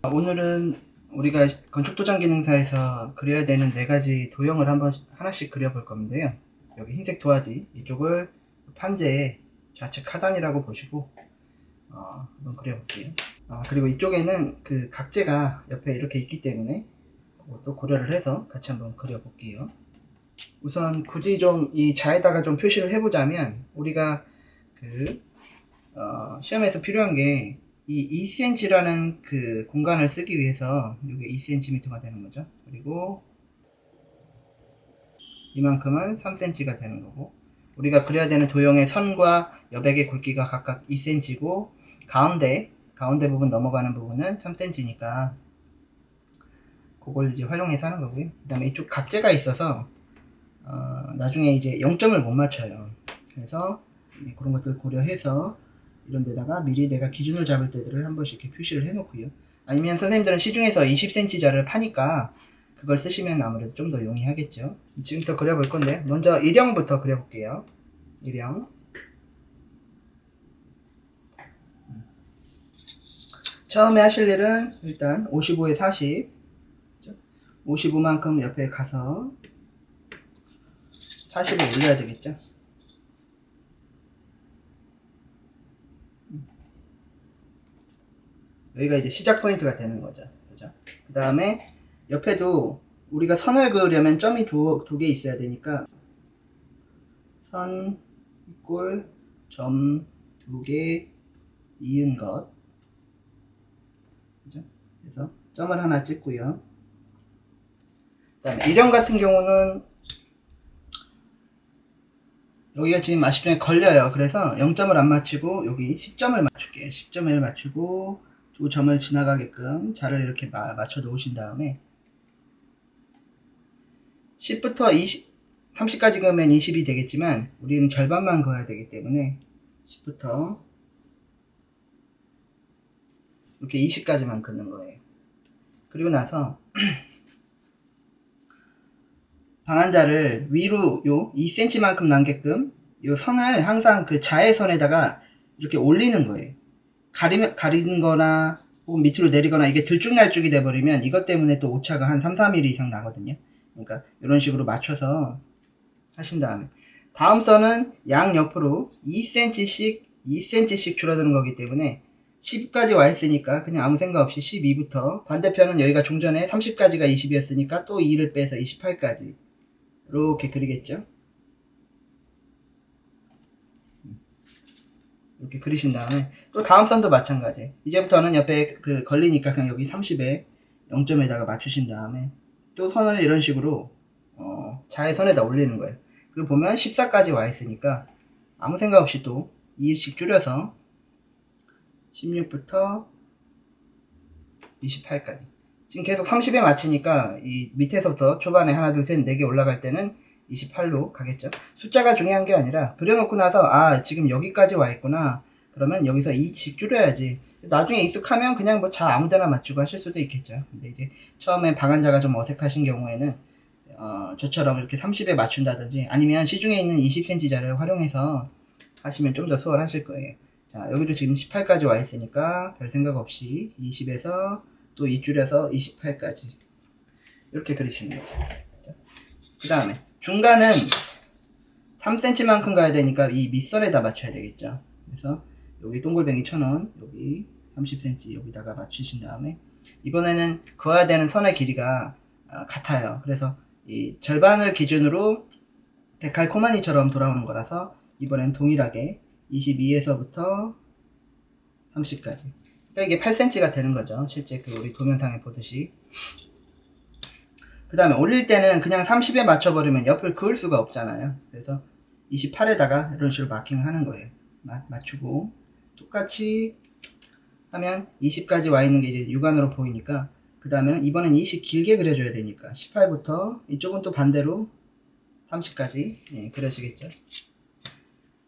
오늘은 우리가 건축도장 기능사에서 그려야 되는 4가지 도형을 하나씩 그려볼 건데요. 여기 흰색 도화지 이쪽을 판재의 좌측 하단이라고 보시고 한번 그려볼게요. 그리고 이쪽에는 그 각재가 옆에 이렇게 있기 때문에 또 고려를 해서 같이 한번 그려볼게요. 우선 굳이 좀 이 자에다가 좀 표시를 해보자면 우리가 시험에서 필요한 게 이 2cm라는 그 공간을 쓰기 위해서 이게 2cm가 되는 거죠. 그리고 이만큼은 3cm가 되는 거고, 우리가 그려야 되는 도형의 선과 여백의 굵기가 각각 2cm고 가운데 부분 넘어가는 부분은 3cm니까 그걸 이제 활용해서 하는 거고요. 그 다음에 이쪽 각재가 있어서 나중에 이제 0점을 못 맞춰요. 그래서 그런 것들 고려해서 이런 데다가 미리 내가 기준을 잡을 때들을 한 번씩 이렇게 표시를 해 놓고요. 아니면 선생님들은 시중에서 20cm 자를 파니까 그걸 쓰시면 아무래도 좀 더 용이하겠죠. 지금부터 그려볼 건데, 먼저 일형부터 그려볼게요. 일형. 처음에 하실 일은 일단 55에 40, 55만큼 옆에 가서 40을 올려야 되겠죠. 여기가 이제 시작 포인트가 되는 거죠. 그죠? 그 다음에 옆에도 우리가 선을 그으려면 점이 두 개 있어야 되니까 선 이꼴 점 2개 이은 것. 그죠? 그래서 점을 하나 찍고요. 그 다음에 일형 같은 경우는 여기가 지금 아시죠? 걸려요. 그래서 0점을 안 맞추고 여기 10점을 맞출게요. 10점을 맞추고 두 점을 지나가게끔 자를 이렇게 맞춰 놓으신 다음에 10부터 20, 30까지 그으면 20이 되겠지만 우리는 절반만 그어야 되기 때문에 10부터 이렇게 20까지만 긋는 거예요. 그리고 나서 방한자를 위로 요 2cm만큼 남게끔 요 선을 항상 그 자외선에다가 이렇게 올리는 거예요. 가리는 거나 혹은 밑으로 내리거나 이게 들쭉날쭉이 돼버리면 이것 때문에 또 오차가 한 3-4mm 이상 나거든요. 그러니까 이런 식으로 맞춰서 하신 다음에 다음 선은 양옆으로 2cm씩 줄어드는 거기 때문에 10까지 와 있으니까 그냥 아무 생각 없이 12부터, 반대편은 여기가 종전에 30까지가 20이었으니까 또 2를 빼서 28까지 이렇게 그리겠죠. 이렇게 그리신 다음에 또 다음 선도 마찬가지. 이제부터는 옆에 그 걸리니까 그냥 여기 30에 0점에다가 맞추신 다음에 또 선을 이런 식으로 자외선에다 올리는 거예요. 그리고 보면 14까지 와 있으니까 아무 생각 없이 또 2씩 줄여서 16부터 28까지. 지금 계속 30에 맞추니까 이 밑에서부터 초반에 하나 둘 셋 4개 올라갈 때는 28로 가겠죠. 숫자가 중요한 게 아니라 그려놓고 나서 지금 여기까지 와 있구나. 그러면 여기서 2씩 줄여야지. 나중에 익숙하면 그냥 뭐 자 아무데나 맞추고 하실 수도 있겠죠. 근데 이제 처음에 방한자가 좀 어색하신 경우에는 저처럼 이렇게 30에 맞춘다든지 아니면 시중에 있는 20cm 자를 활용해서 하시면 좀 더 수월하실 거예요. 자, 여기도 지금 18까지 와 있으니까 별 생각 없이 20에서 또 2 줄여서 28까지 이렇게 그리시는 거죠. 그 다음에 중간은 3cm만큼 가야 되니까 이 밑선에다 맞춰야 되겠죠. 그래서 여기 동글뱅이 1000원, 여기 30cm 여기다가 맞추신 다음에 이번에는 그어야 되는 선의 길이가 같아요. 그래서 이 절반을 기준으로 데칼코마니처럼 돌아오는 거라서 이번엔 동일하게 22에서부터 30까지. 그러니까 이게 8cm가 되는 거죠. 실제 그 우리 도면상에 보듯이. 그 다음에 올릴 때는 그냥 30에 맞춰버리면 옆을 그을 수가 없잖아요. 그래서 28에다가 이런 식으로 마킹을 하는 거예요. 맞추고 똑같이 하면 20까지 와 있는 게 이제 육안으로 보이니까 그 다음에는 이번엔 20 길게 그려줘야 되니까 18부터 이쪽은 또 반대로 30까지 그려지겠죠.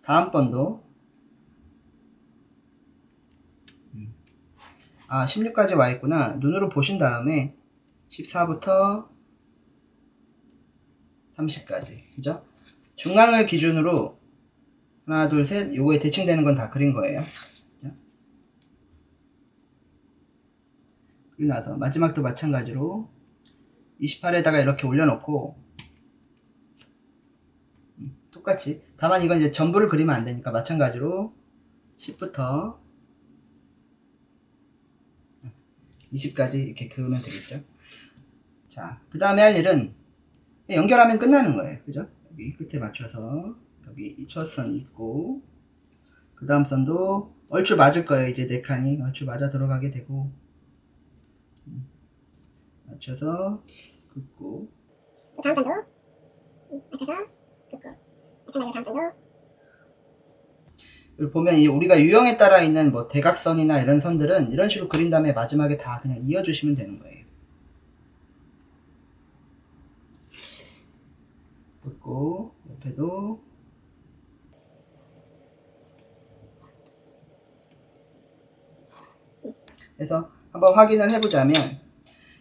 다음번도 16까지 와 있구나. 눈으로 보신 다음에 14부터 30까지. 그죠? 중앙을 기준으로 하나, 둘, 셋, 요거에 대칭되는 건 다 그린 거예요. 그죠? 그리고 나서 마지막도 마찬가지로 28에다가 이렇게 올려놓고 똑같이, 다만 이건 이제 전부를 그리면 안 되니까 마찬가지로 10부터 20까지 이렇게 그으면 되겠죠. 자, 그 다음에 할 일은 연결하면 끝나는 거예요. 그죠? 여기 끝에 맞춰서 여기 이 첫 선 있고, 그 다음 선도 얼추 맞을 거예요. 이제 4칸이 얼추 맞아 들어가게 되고, 맞춰서 긋고, 다음 선도 맞춰서 긋고, 마찬가지로 다음 선도. 여기 보면 이 우리가 유형에 따라 있는 뭐 대각선이나 이런 선들은 이런 식으로 그린 다음에 마지막에 다 그냥 이어주시면 되는 거예요. 긋고, 옆에도 해서 한번 확인을 해보자면,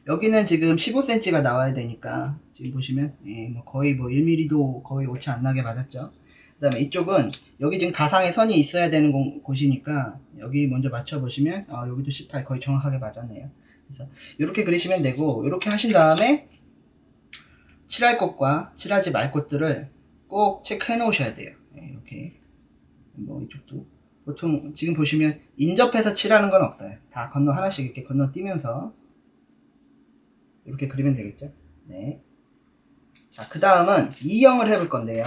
여기는 지금 15cm가 나와야 되니까 지금 보시면 뭐 거의 뭐 1mm도 거의 오차 안 나게 맞았죠. 그 다음에 이쪽은 여기 지금 가상의 선이 있어야 되는 곳이니까 여기 먼저 맞춰보시면 여기도 18 거의 정확하게 맞았네요. 그래서 이렇게 그리시면 되고, 이렇게 하신 다음에 칠할 것과 칠하지 말 것들을 꼭 체크해 놓으셔야 돼요. 이렇게 뭐 이쪽도 보통 지금 보시면 인접해서 칠하는 건 없어요. 다 건너 하나씩 이렇게 건너뛰면서 이렇게 그리면 되겠죠. 네. 자, 그 다음은 E형을 해볼 건데요.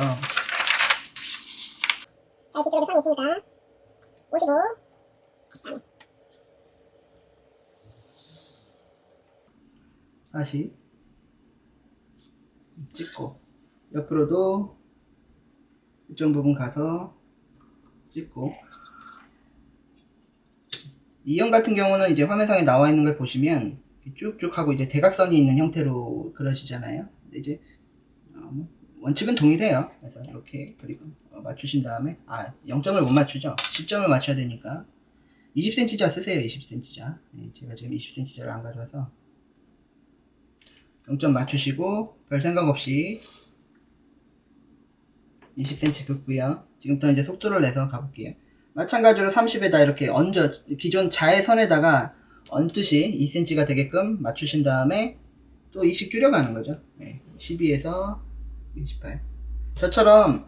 자, 뒤쪽에도 선이 있으니까 55, 다시 찍고, 옆으로도 일정 부분 가서 찍고. E형 같은 경우는 이제 화면상에 나와 있는 걸 보시면 쭉쭉 하고 이제 대각선이 있는 형태로 그려지잖아요. 근데 이제 원칙은 동일해요. 그래서 이렇게 그리고 맞추신 다음에 0점을 못 맞추죠. 10점을 맞춰야 되니까 20cm자 쓰세요. 20cm자. 제가 지금 20cm자를 안 가져와서 0점 맞추시고 별 생각 없이 20cm 긋고요. 지금부터 이제 속도를 내서 가볼게요. 마찬가지로 30에다 이렇게 기존 자의 선에다가 얹듯이 2cm가 되게끔 맞추신 다음에 또 20 줄여가는 거죠. 12에서 28. 저처럼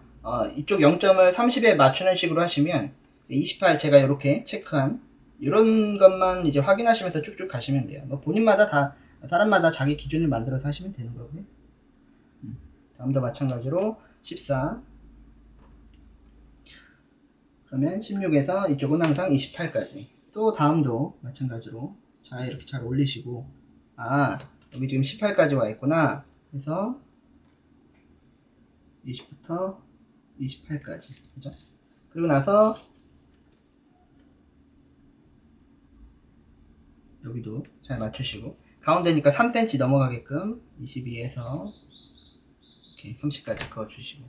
이쪽 0점을 30에 맞추는 식으로 하시면 28 제가 이렇게 체크한 이런 것만 이제 확인하시면서 쭉쭉 가시면 돼요. 뭐 본인마다 사람마다 자기 기준을 만들어서 하시면 되는 거고요. 다음도 마찬가지로 14. 그러면 16에서 이쪽은 항상 28까지. 또 다음도 마찬가지로 자 이렇게 잘 올리시고, 여기 지금 18까지 와 있구나 해서 20부터 28까지. 그죠? 그리고 나서 여기도 잘 맞추시고, 가운데니까 3cm 넘어가게끔 22에서 이렇게 30까지 그어주시고,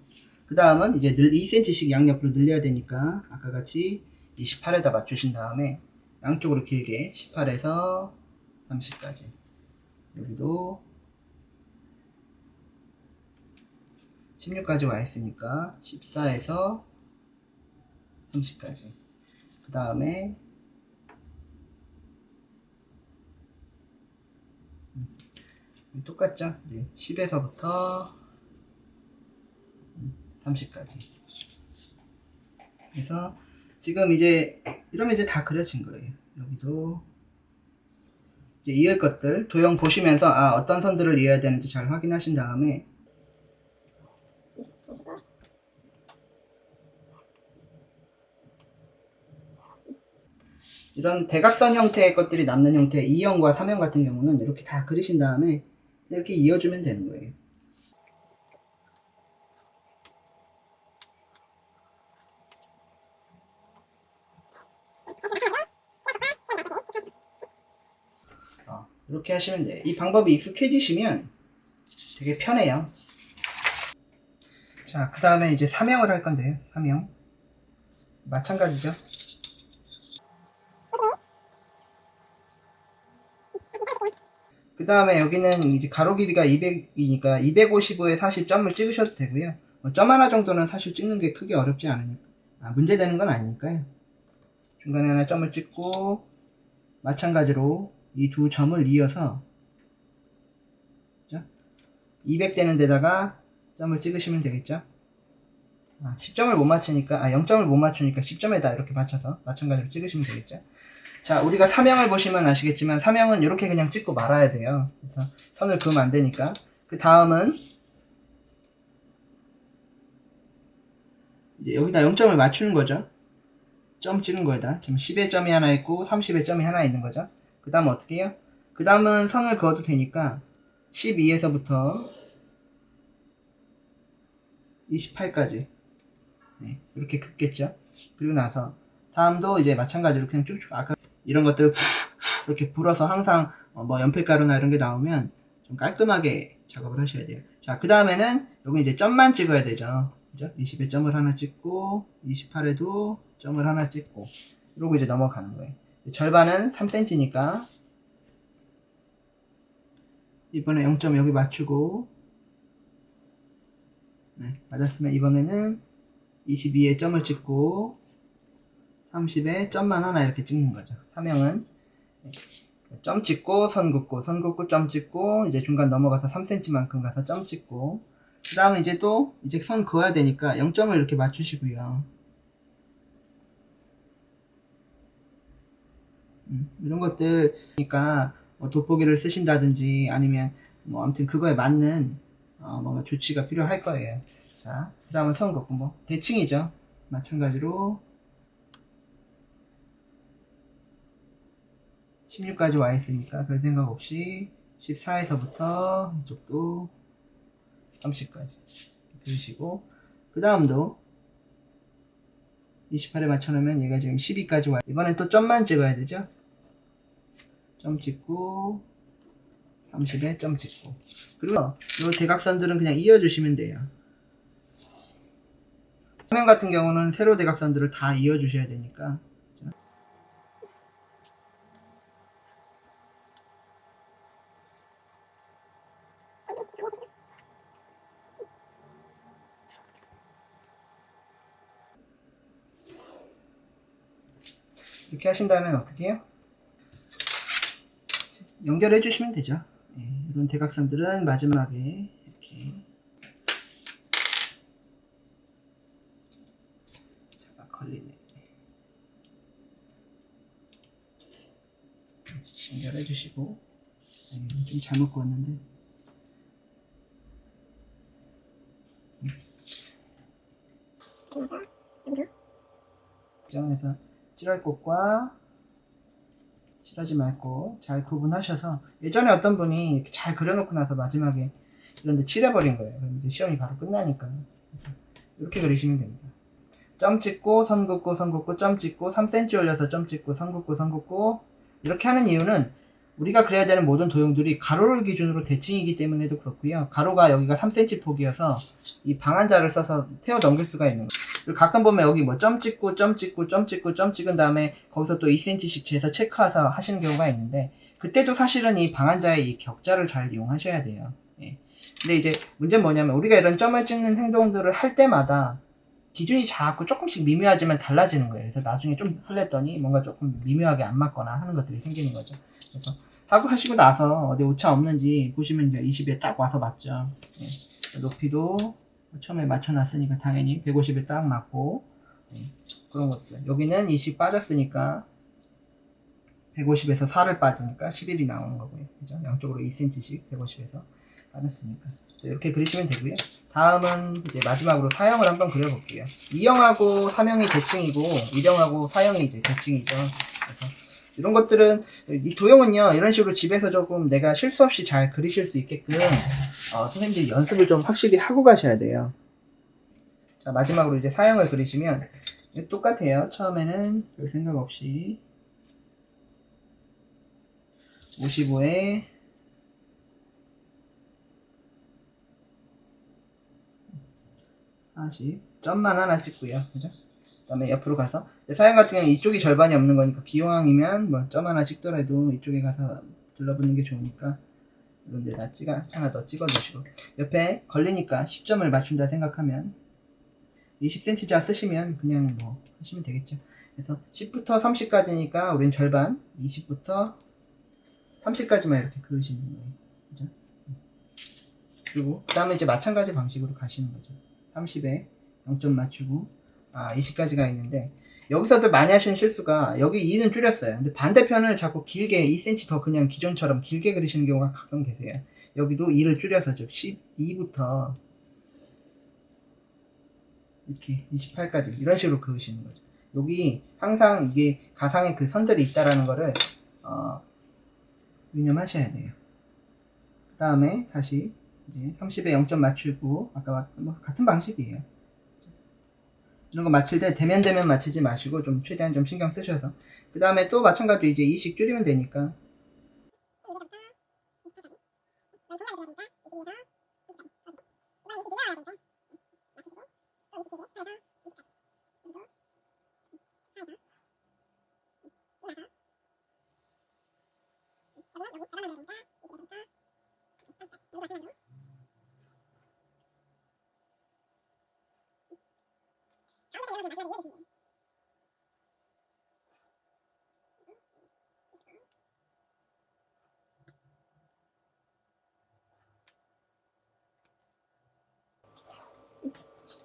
그 다음은 이제 2cm씩 양옆으로 늘려야 되니까 아까 같이 28에다 맞추신 다음에 양쪽으로 길게 18에서 30까지. 여기도 16까지 와 있으니까 14에서 30까지. 그 다음에 똑같죠? 이제 10에서부터 30까지. 그래서 지금 이제 이러면 이제 다 그려진 거예요. 여기도 이제 이을 것들 도형 보시면서 어떤 선들을 이어야 되는지 잘 확인하신 다음에 이런 대각선 형태의 것들이 남는 형태 2형과 3형 같은 경우는 이렇게 다 그리신 다음에 이렇게 이어주면 되는 거예요. 이렇게 하시면 돼요. 이 방법이 익숙해지시면 되게 편해요. 자, 그 다음에 이제 3형을 할 건데요. 3형 마찬가지죠. 그 다음에 여기는 이제 가로 길이가 200이니까 255에 40점을 찍으셔도 되고요. 점 하나 정도는 사실 찍는 게 크게 어렵지 않으니까, 문제되는 건 아니니까요. 중간에 하나 점을 찍고 마찬가지로 이 두 점을 이어서 200 되는 데다가 점을 찍으시면 되겠죠. 10점을 못 맞추니까 0점을 못 맞추니까 10점에다 이렇게 맞춰서 마찬가지로 찍으시면 되겠죠. 자, 우리가 사명을 보시면 아시겠지만 사명은 이렇게 그냥 찍고 말아야 돼요. 그래서 선을 그으면 안 되니까. 그 다음은 이제 여기다 0점을 맞추는 거죠. 점 찍은 거에다 지금 10의 점이 하나 있고 30의 점이 하나 있는 거죠. 그 다음 어떻게 해요? 그 다음은 선을 그어도 되니까 12에서부터 28까지 이렇게 긋겠죠. 그리고 나서 다음도 이제 마찬가지로 그냥 쭉쭉 아까 이런 것들 이렇게 불어서 항상 뭐 연필가루나 이런 게 나오면 좀 깔끔하게 작업을 하셔야 돼요. 자, 그 다음에는 여기 이제 점만 찍어야 되죠. 그죠? 20에 점을 하나 찍고 28에도 점을 하나 찍고 이러고 이제 넘어가는 거예요. 절반은 3cm니까 이번에 0점 여기 맞추고 맞았으면 이번에는 22에 점을 찍고 30에 점만 하나 이렇게 찍는 거죠. 사명은 점 찍고 선 긋고 선 긋고 점 찍고 이제 중간 넘어가서 3cm만큼 가서 점 찍고 그 다음에 이제 또 이제 선 그어야 되니까 0점을 이렇게 맞추시고요. 이런 것들 그러니까 뭐 돋보기를 쓰신다든지 아니면 뭐 아무튼 그거에 맞는 뭔가 조치가 필요할 거예요. 자, 그 다음은 선 긋고 뭐 대칭이죠. 마찬가지로 16까지 와 있으니까 별 생각 없이 14에서부터 이쪽도 30까지 그리시고 그 다음도 28에 맞춰놓으면 얘가 지금 12까지 와. 이번엔 또 점만 찍어야 되죠. 점 찍고 30에 점 찍고 그리고 이 대각선들은 그냥 이어주시면 돼요. 화면 같은 경우는 세로 대각선들을 다 이어주셔야 되니까 이렇게 하신 다음에 어떻게 해요? 연결해 주시면 되죠. 이런 대각선들은 마지막에 이렇게 잠깐 걸리네. 연결해 주시고 좀 잘못 그었는데 정해서 찌랄 곳과 찌르지 말고 잘 구분하셔서 예전에 어떤 분이 이렇게 잘 그려놓고 나서 마지막에 이런데 칠해버린 거예요. 그럼 이제 시험이 바로 끝나니까 그래서 이렇게 그리시면 됩니다. 점 찍고 선 긋고 선 긋고 점 찍고 3cm 올려서 점 찍고 선 긋고 선 긋고 이렇게 하는 이유는 우리가 그려야 되는 모든 도형들이 가로를 기준으로 대칭이기 때문에도 그렇고요. 가로가 여기가 3cm 폭이어서 이 방한자를 써서 태워 넘길 수가 있는 거예요. 그리고 가끔 보면 여기 뭐 점 찍고 점 찍고 점 찍고 점 찍은 다음에 거기서 또 2cm씩 재서 체크해서 하시는 경우가 있는데 그때도 사실은 이 방한자의 이 격자를 잘 이용하셔야 돼요. 근데 이제 문제는 뭐냐면 우리가 이런 점을 찍는 행동들을 할 때마다 기준이 자꾸 조금씩 미묘하지만 달라지는 거예요. 그래서 나중에 좀 흘렸더니 뭔가 조금 미묘하게 안 맞거나 하는 것들이 생기는 거죠. 그래서 하고 하시고 나서 어디 오차 없는지 보시면 20에 딱 와서 맞죠. 높이도 처음에 맞춰놨으니까 당연히 150에 딱 맞고 그런 것들. 여기는 20 빠졌으니까 150에서 4를 빠지니까 11이 나오는 거고요. 그죠? 양쪽으로 2cm씩 150에서 빠졌으니까. 이렇게 그리시면 되고요. 다음은 이제 마지막으로 사형을 한번 그려볼게요. 2형하고 3형이 대칭이고 1형하고 4형이 이제 대칭이죠. 그래서 이런 것들은 이 도형은요 이런 식으로 집에서 조금 내가 실수 없이 잘 그리실 수 있게끔 선생님들이 연습을 좀 확실히 하고 가셔야 돼요. 자, 마지막으로 이제 사형을 그리시면 똑같아요. 처음에는 별 생각 없이 55에 하나씩 점만 하나 찍고요. 그죠? 그 다음에 옆으로 가서 사형 같은 경우는 이쪽이 절반이 없는 거니까 기왕이면 뭐 점 하나 찍더라도 이쪽에 가서 둘러붙는 게 좋으니까 이런 데다 하나 더 찍어 주시고 옆에 걸리니까 10점을 맞춘다 생각하면 20cm자 쓰시면 그냥 뭐 하시면 되겠죠. 그래서 10부터 30까지니까 우린 절반, 20부터 30까지만 이렇게 그으시는 거예요. 그죠? 그리고 그 다음에 이제 마찬가지 방식으로 가시는 거죠. 30에 0점 맞추고 20까지가 있는데, 여기서도 많이 하시는 실수가 여기 2는 줄였어요. 근데 반대편을 자꾸 길게 2cm 더 그냥 기존처럼 길게 그리시는 경우가 가끔 계세요. 여기도 2를 줄여서 즉 12부터 이렇게 28까지 이런 식으로 그으시는 거죠. 여기 항상 이게 가상의 그 선들이 있다라는 거를 유념하셔야 돼요. 그 다음에 다시 이제 30에 0점 맞추고 아까 뭐 같은 방식이에요. 이런 거 맞출 때 대면 맞추지 마시고 좀 최대한 좀 신경 쓰셔서, 그 다음에 또 마찬가지로 이제 2씩 줄이면 되니까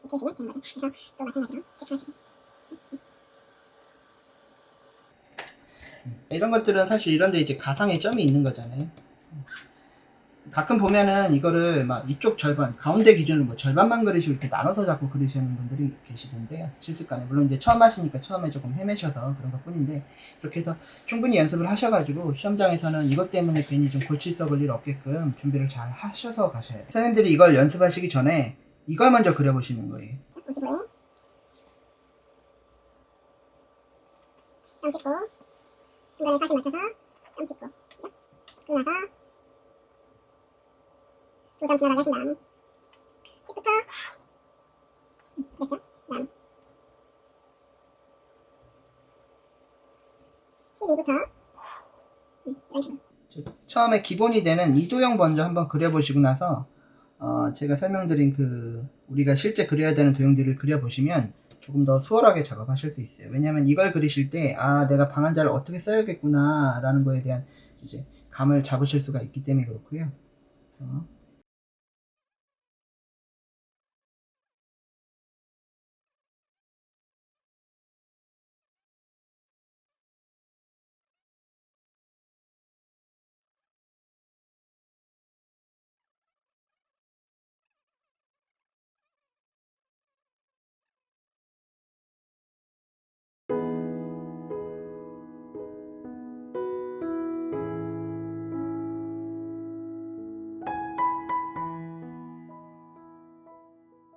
보시면 되는 거죠. 그래서 또 마찬가지로 체크하시고. 이런 것들은 사실 이런데 이제 가상의 점이 있는 거잖아요. 가끔 보면은 이거를 막 이쪽 절반, 가운데 기준으로 뭐 절반만 그리시고 이렇게 나눠서 자꾸 그리시는 분들이 계시던데요. 실습간에. 물론 이제 처음 하시니까 처음에 조금 헤매셔서 그런 것 뿐인데, 그렇게 해서 충분히 연습을 하셔가지고 시험장에서는 이것 때문에 괜히 좀 골치 썩을 일 없게끔 준비를 잘 하셔서 가셔야 돼요. 선생님들이 이걸 연습하시기 전에 이걸 먼저 그려보시는 거예요. 55에 점 찍고 중간에 40 맞춰서 점 찍고, 그죠? 그러고 나서 2점 지나가게 하신 다음에 10부터 됐죠? 다음 12부터 이런 식으로. 처음에 기본이 되는 이도형 먼저 한번 그려보시고 나서 제가 설명드린 그 우리가 실제 그려야 되는 도형들을 그려보시면 조금 더 수월하게 작업하실 수 있어요. 왜냐하면 이걸 그리실 때 내가 방한자를 어떻게 써야겠구나 라는 거에 대한 이제 감을 잡으실 수가 있기 때문에 그렇고요. 그래서